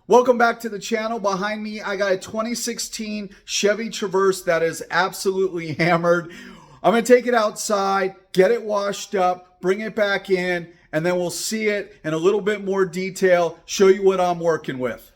Welcome back to the channel. Behind me, I got a 2016 Chevy Traverse that is absolutely hammered. I'm going to take it outside, get it washed up, bring it back in, and then we'll see it in a little bit more detail, show you what I'm working with.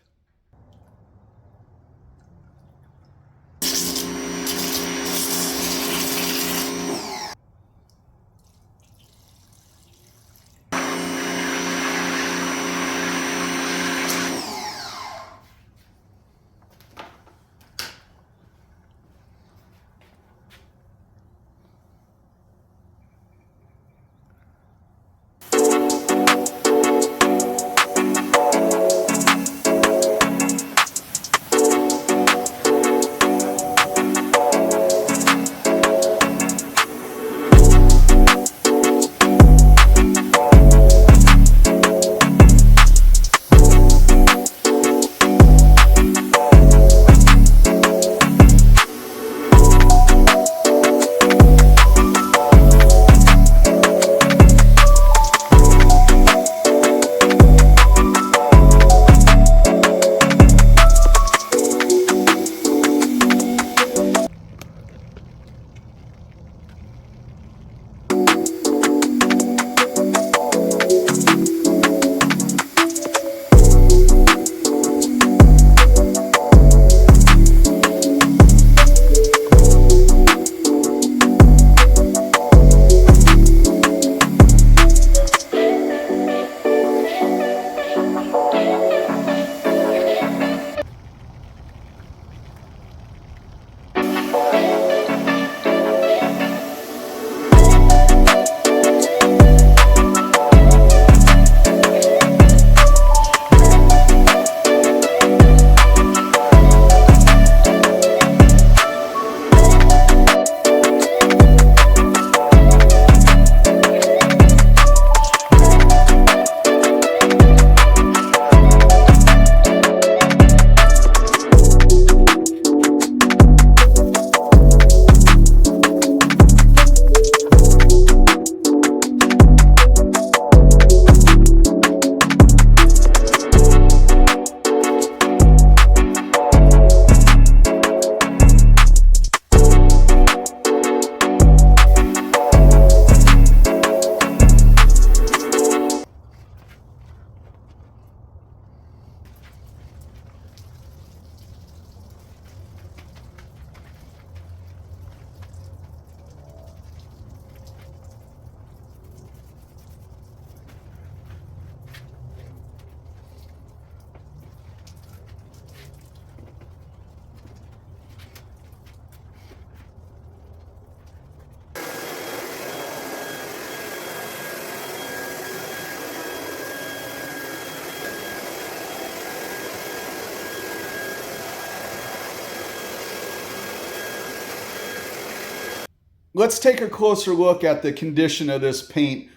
Let's take a closer look at the condition of this paint.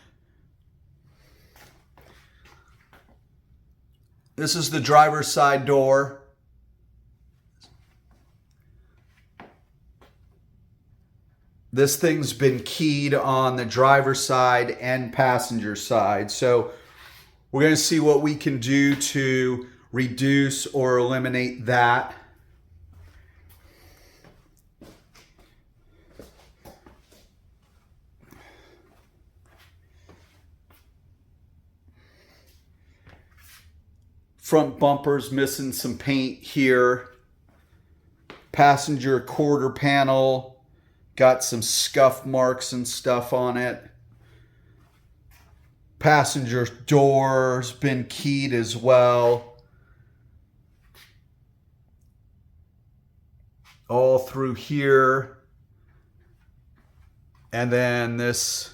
This is the driver's side door. This thing's been keyed on the driver's side and passenger side. So we're going to see what we can do to reduce or eliminate that. Front bumper's missing some paint here. Passenger quarter panel got some scuff marks and stuff on it. Passenger door's been keyed as well. All through here. And then this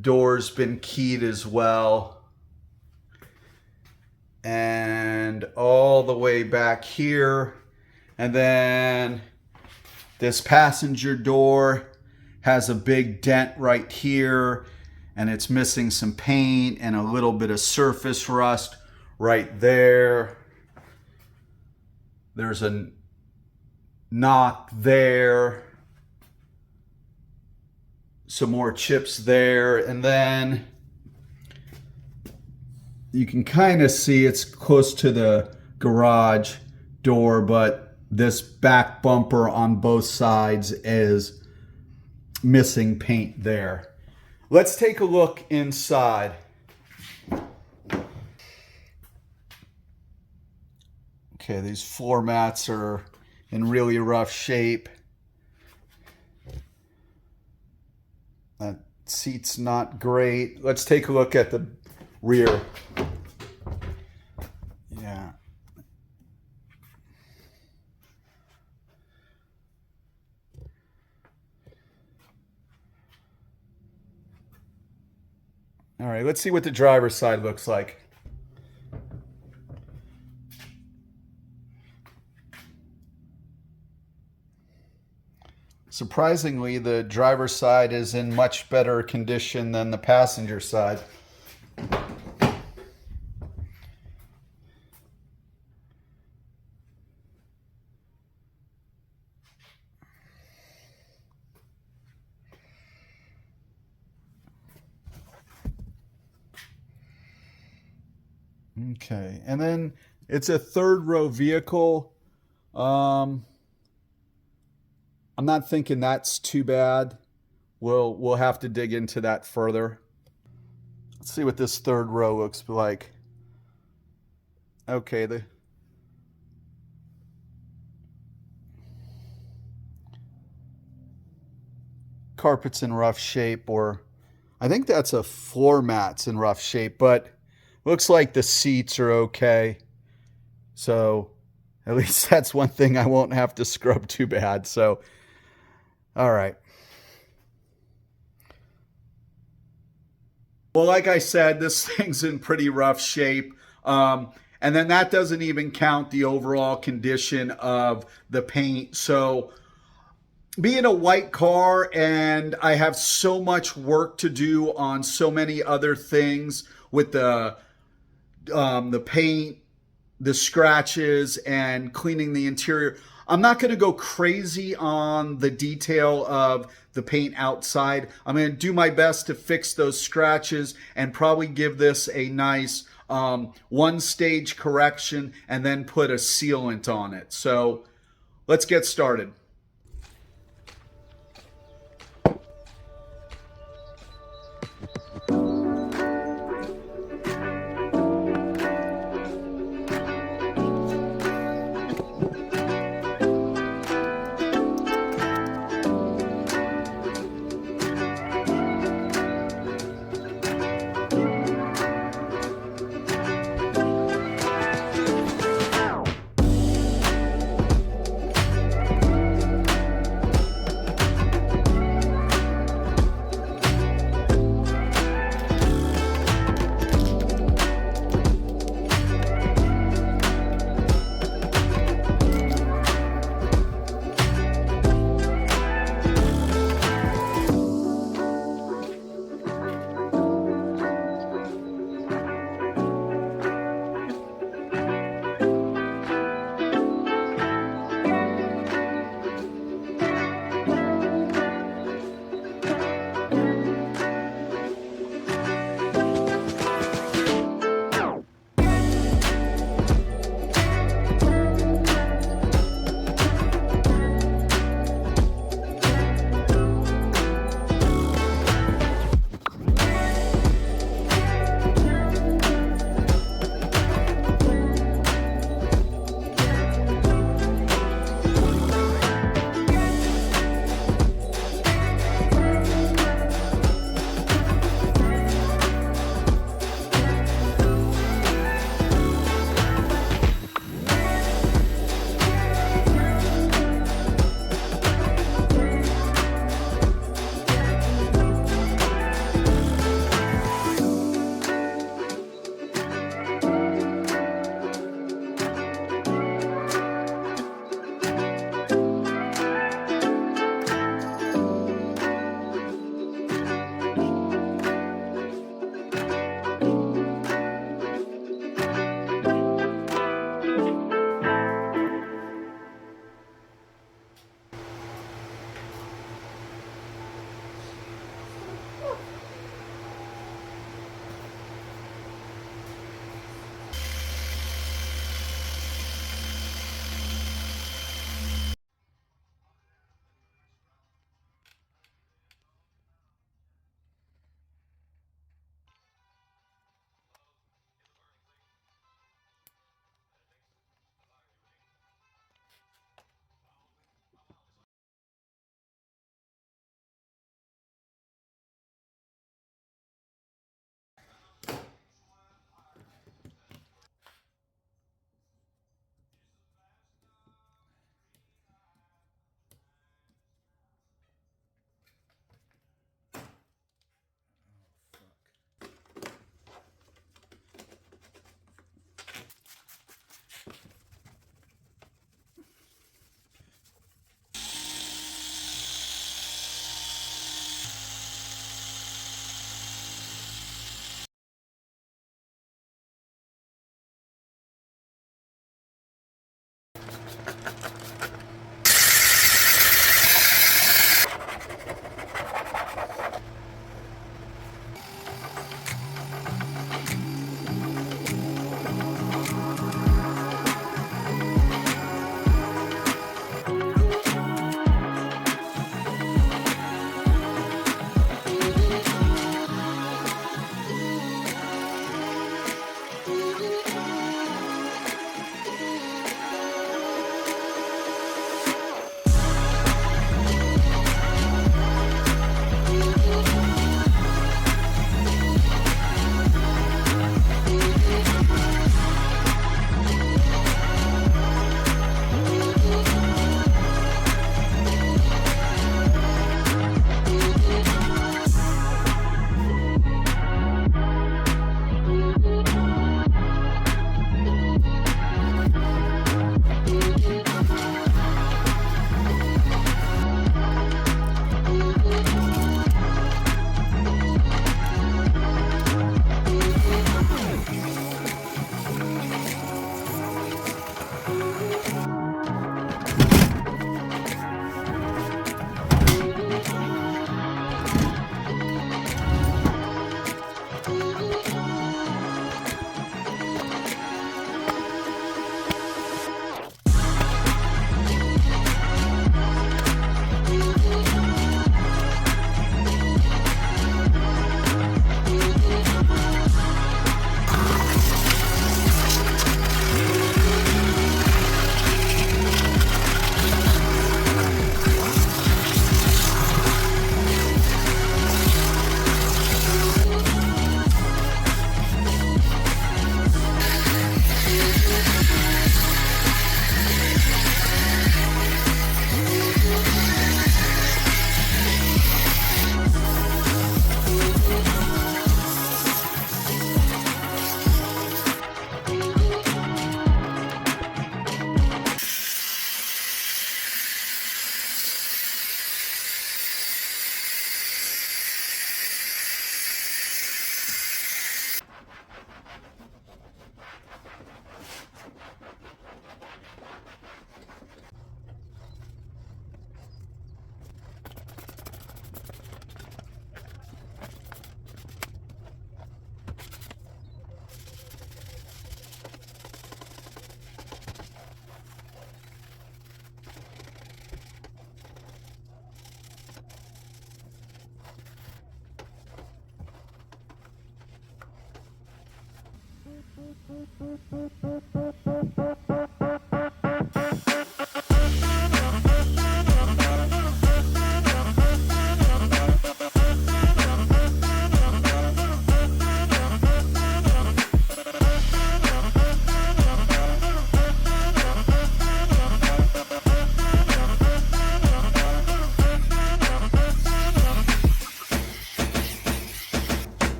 door's been keyed as well. And all the way back here. And then this passenger door has a big dent right here, and it's missing some paint and a little bit of surface rust right there. There's a knock there. Some more chips there. And then You can kind of see it's close to the garage door, but this back bumper on both sides is missing paint there. Let's take a look inside. Okay, these floor mats are in really rough shape. That seat's not great. Let's take a look at the rear. Yeah. All right, let's see what the driver's side looks like. Surprisingly, the driver's side is in much better condition than the passenger side. Okay, and then it's a third row vehicle. I'm not thinking that's too bad. We'll have to dig into that further. Let's see what this third row looks like. Okay, the carpet's in rough shape, or I think that's a floor mat's in rough shape, but looks like the seats are okay. So at least that's one thing I won't have to scrub too bad. So, all right. Well, like I said, this thing's in pretty rough shape. And then that doesn't even count the overall condition of the paint. So being a white car, and I have so much work to do on so many other things with the paint, the scratches, and cleaning the interior. I'm not going to go crazy on the detail of the paint outside. I'm going to do my best to fix those scratches and probably give this a nice one-stage correction and then put a sealant on it. So let's get started.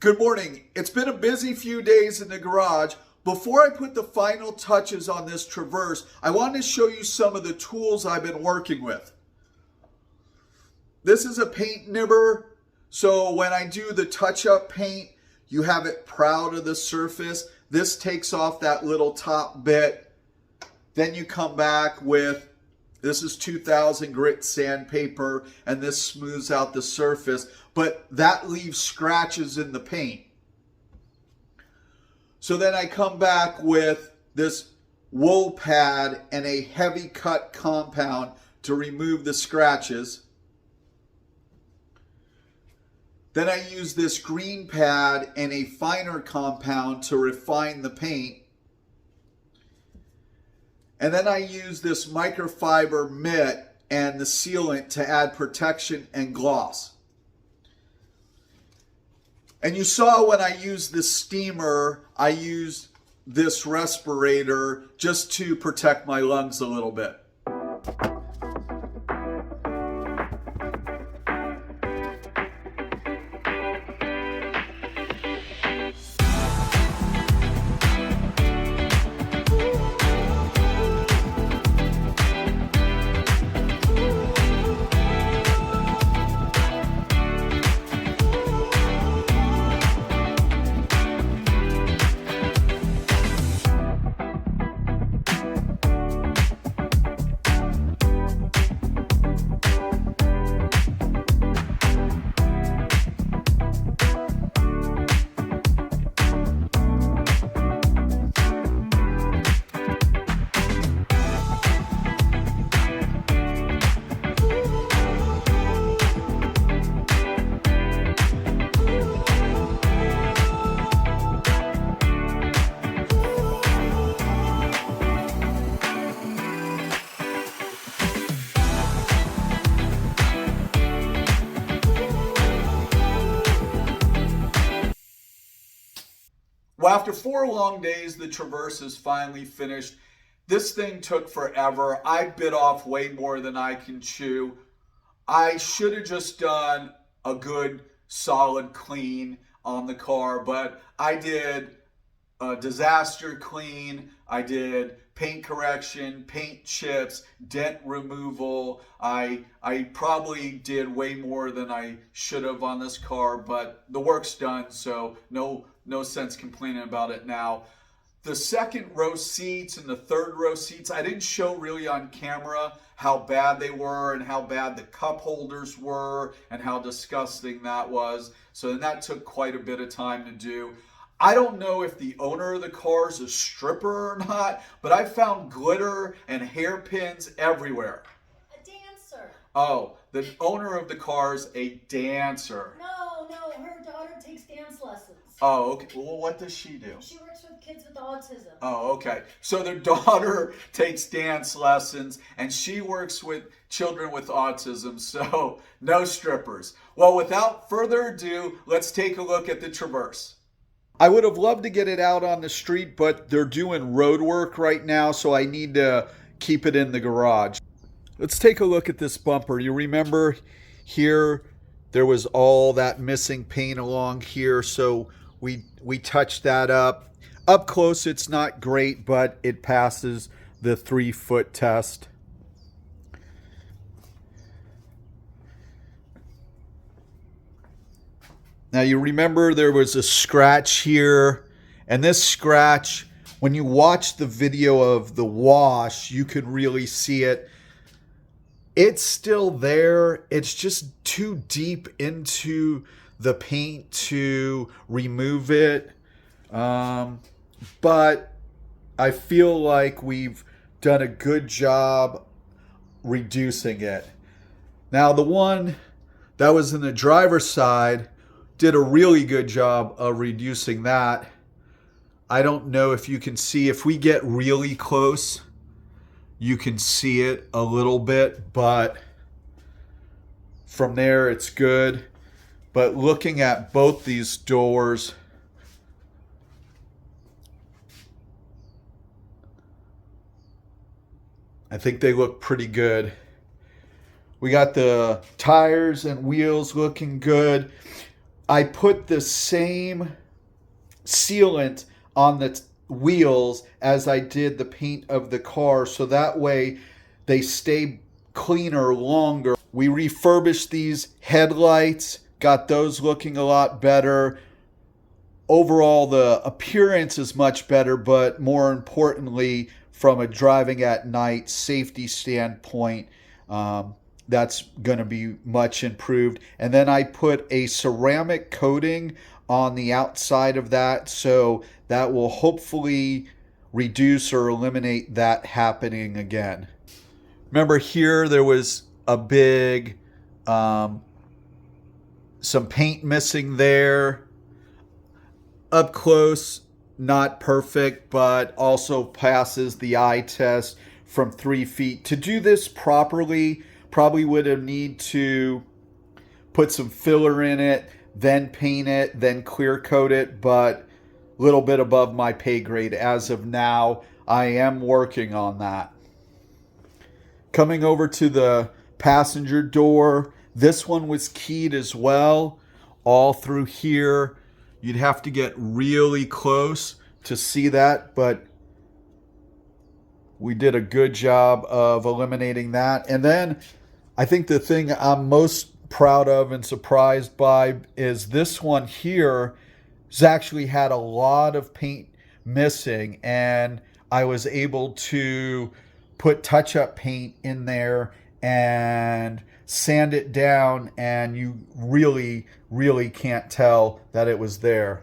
Good morning. It's been a busy few days in the garage. Before I put the final touches on this Traverse, I wanted to show you some of the tools I've been working with. This is a paint nibber, so when I do the touch-up paint, you have it proud of the surface. This takes off that little top bit. Then you come back with, this is 2000 grit sandpaper, and this smooths out the surface, but that leaves scratches in the paint. So then I come back with this wool pad and a heavy cut compound to remove the scratches. Then I use this green pad and a finer compound to refine the paint. And then I use this microfiber mitt and the sealant to add protection and gloss. And you saw when I used the steamer, I used this respirator just to protect my lungs a little bit. Well, after 4 long days, the Traverse is finally finished. This thing took forever. I bit off way more than I can chew. I should have just done a good solid clean on the car, but I did a disaster clean. I did paint correction, paint chips, dent removal. I probably did way more than I should have on this car, but the work's done, so no sense complaining about it now. The second row seats and the third row seats, I didn't show really on camera how bad they were and how bad the cup holders were and how disgusting that was. So then that took quite a bit of time to do. I don't know if the owner of the car is a stripper or not, but I found glitter and hairpins everywhere. A dancer. Oh, the owner of the car is a dancer. No, her daughter takes dance lessons. Oh, okay. Well, what does she do? She works with kids with autism. Oh, okay. So their daughter takes dance lessons and she works with children with autism, so no strippers. Well, without further ado, let's take a look at the Traverse. I would have loved to get it out on the street, but they're doing road work right now, so I need to keep it in the garage. Let's take a look at this bumper. You remember here there was all that missing paint along here, so we touched that up. Up close it's not great, but it passes the 3-foot test. Now you remember there was a scratch here, and this scratch, when you watch the video of the wash, you could really see it. It's still there. It's just too deep into the paint to remove it. But I feel like we've done a good job reducing it. Now the one that was in the driver's side did a really good job of reducing that. I don't know if you can see, if we get really close, you can see it a little bit, but from there it's good. But looking at both these doors, I think they look pretty good. We got the tires and wheels looking good. I put the same sealant on the wheels as I did the paint of the car, so that way they stay cleaner longer. We refurbished these headlights, got those looking a lot better. Overall, the appearance is much better, but more importantly, from a driving at night safety standpoint, that's going to be much improved. And then I put a ceramic coating on the outside of that, so that will hopefully reduce or eliminate that happening again. Remember here there was a big some paint missing there. Up close, not perfect, but also passes the eye test from 3 feet. To do this properly, probably would have need to put some filler in it, then paint it, then clear coat it, but a little bit above my pay grade as of now. I am working on that. Coming over to the passenger door, this one was keyed as well, all through here. You'd have to get really close to see that, but we did a good job of eliminating that. And then I think the thing I'm most proud of and surprised by is this one here has actually had a lot of paint missing, and I was able to put touch-up paint in there and sand it down, and you really can't tell that it was there.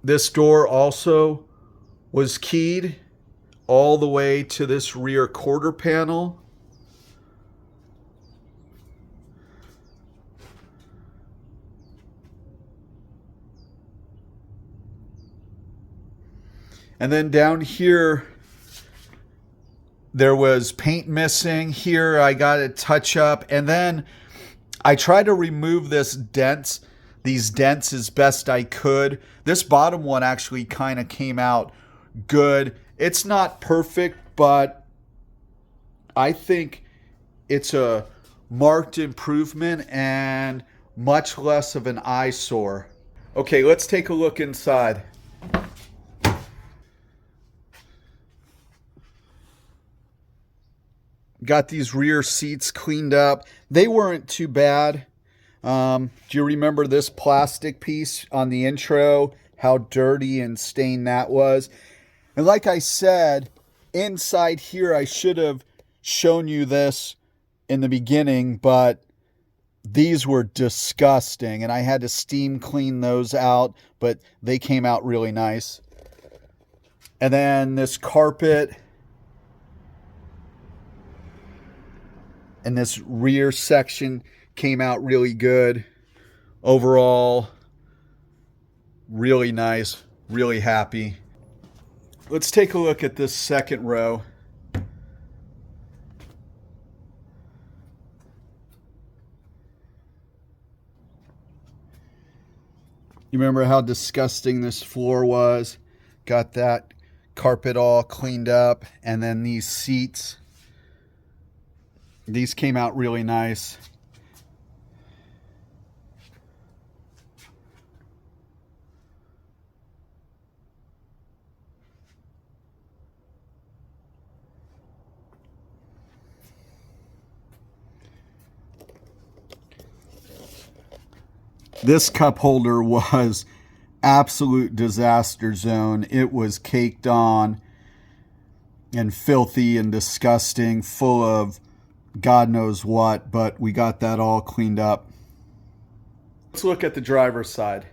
This door also was keyed all the way to this rear quarter panel. And then down here, there was paint missing. Here I got a touch up, and then I tried to remove these dents as best I could. This bottom one actually kind of came out good. It's not perfect, but I think it's a marked improvement and much less of an eyesore. Okay, let's take a look inside. Got these rear seats cleaned up. They weren't too bad. Do you remember this plastic piece on the intro? How dirty and stained that was. And like I said, inside here, I should have shown you this in the beginning, but these were disgusting, and I had to steam clean those out, but they came out really nice. And then this carpet and this rear section came out really good. Overall, really nice, really happy. Let's take a look at this second row. You remember how disgusting this floor was? Got that carpet all cleaned up, and then these seats. These came out really nice. This cup holder was absolute disaster zone. It was caked on and filthy and disgusting, full of God knows what, but we got that all cleaned up. Let's look at the driver's side.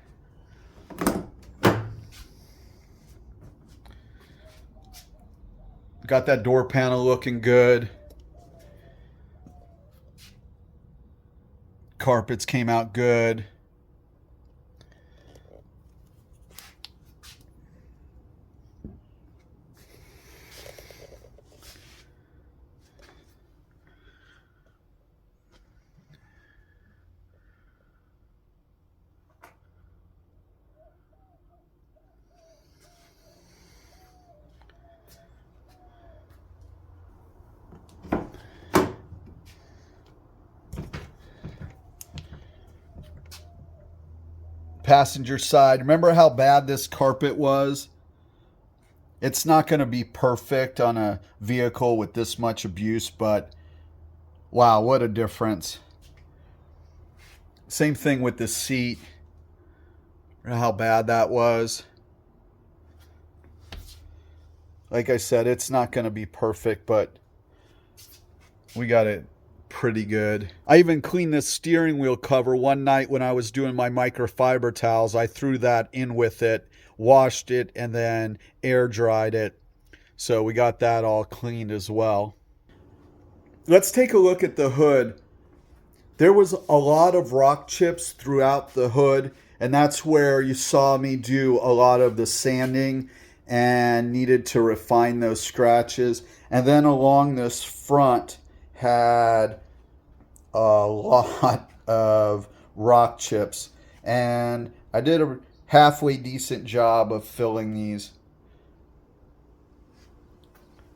Got that door panel looking good. Carpets came out good. passenger side. Remember how bad this carpet was? It's not going to be perfect on a vehicle with this much abuse, but wow, what a difference. Same thing with the seat. Remember how bad that was? Like I said, it's not going to be perfect, but we got it pretty good. I even cleaned this steering wheel cover one night when I was doing my microfiber towels. I threw that in with it, washed it, and then air dried it. So we got that all cleaned as well. Let's take a look at the hood. There was a lot of rock chips throughout the hood, and that's where you saw me do a lot of the sanding and needed to refine those scratches. And then along this front had a lot of rock chips, and I did a halfway decent job of filling these.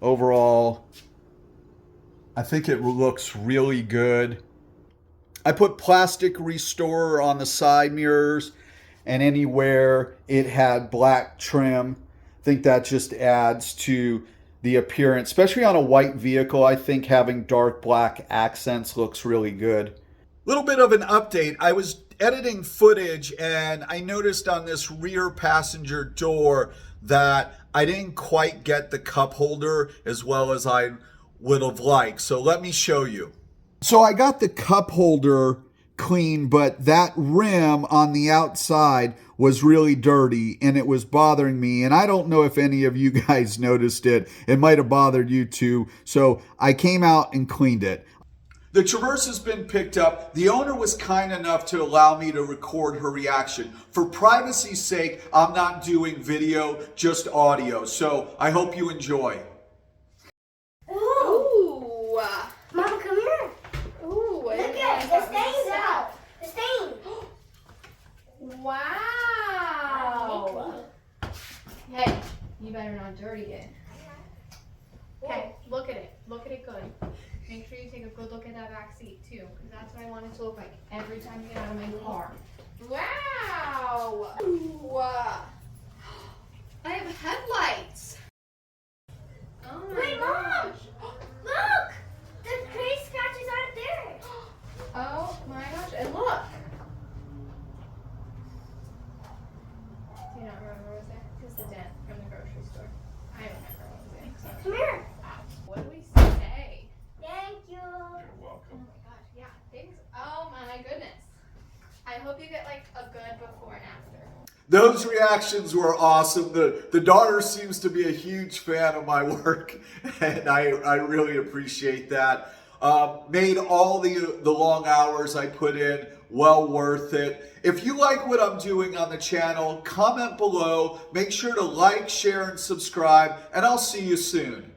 Overall, I think it looks really good. I put plastic restorer on the side mirrors, and anywhere it had black trim. I think that just adds to the appearance, especially on a white vehicle. I think having dark black accents looks really good. Little bit of an update. I was editing footage and I noticed on this rear passenger door that I didn't quite get the cup holder as well as I would have liked. So let me show you. So I got the cup holder clean, but that rim on the outside was really dirty and it was bothering me. And I don't know if any of you guys noticed it. It might have bothered you too. So I came out and cleaned it. The Traverse has been picked up. The owner was kind enough to allow me to record her reaction. For privacy's sake, I'm not doing video, just audio. So I hope you enjoy. Ooh. Mama, come here. Ooh. Look at the stains out. The stain. Wow. Hey, you better not dirty it. Okay, look at it. Look at it good. Make sure you take a good look at that back seat too, because that's what I want it to look like every time you get out of my car. Wow. Ooh. I have headlights. Oh my Wait, Mom. gosh. Look. The gray scratches aren't there. Oh my gosh, and look. Do you not remember what was there? It's the dent from the grocery store. I remember what was in. So. Come here. What do we say? Thank you. Oh my gosh, yeah, thanks. Oh my goodness. I hope you get like a good before and after. Those reactions were awesome. The daughter seems to be a huge fan of my work, and I really appreciate that. Made all the long hours I put in well worth it. If you like what I'm doing on the channel, comment below. Make sure to like, share, and subscribe, and I'll see you soon.